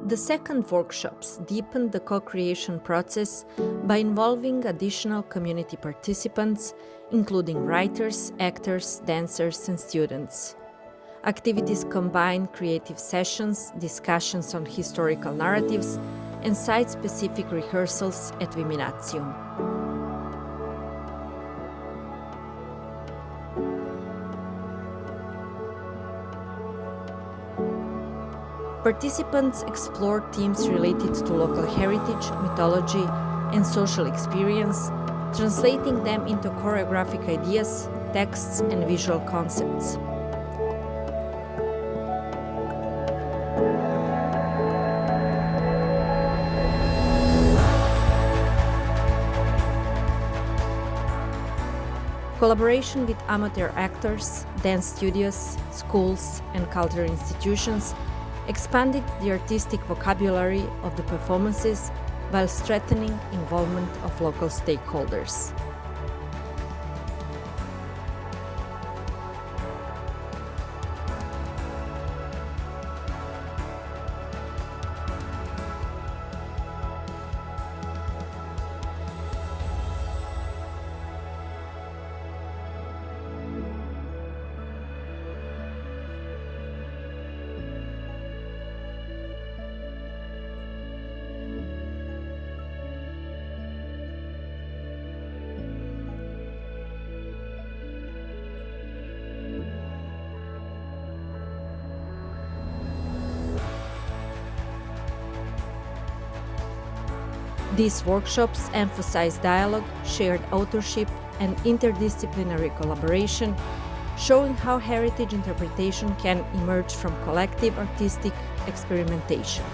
The second workshops deepened the co-creation process by involving additional community participants, including writers, actors, dancers, and students. Activities combine creative sessions, discussions on historical narratives, and site-specific rehearsals at Viminacium. Participants explored themes related to local heritage, mythology, and social experience, translating them into choreographic ideas, texts, and visual concepts. Collaboration with amateur actors, dance studios, schools, and cultural institutions expanded the artistic vocabulary of the performances while strengthening involvement of local stakeholders. These workshops emphasize dialogue, shared authorship, and interdisciplinary collaboration, showing how heritage interpretation can emerge from collective artistic experimentation.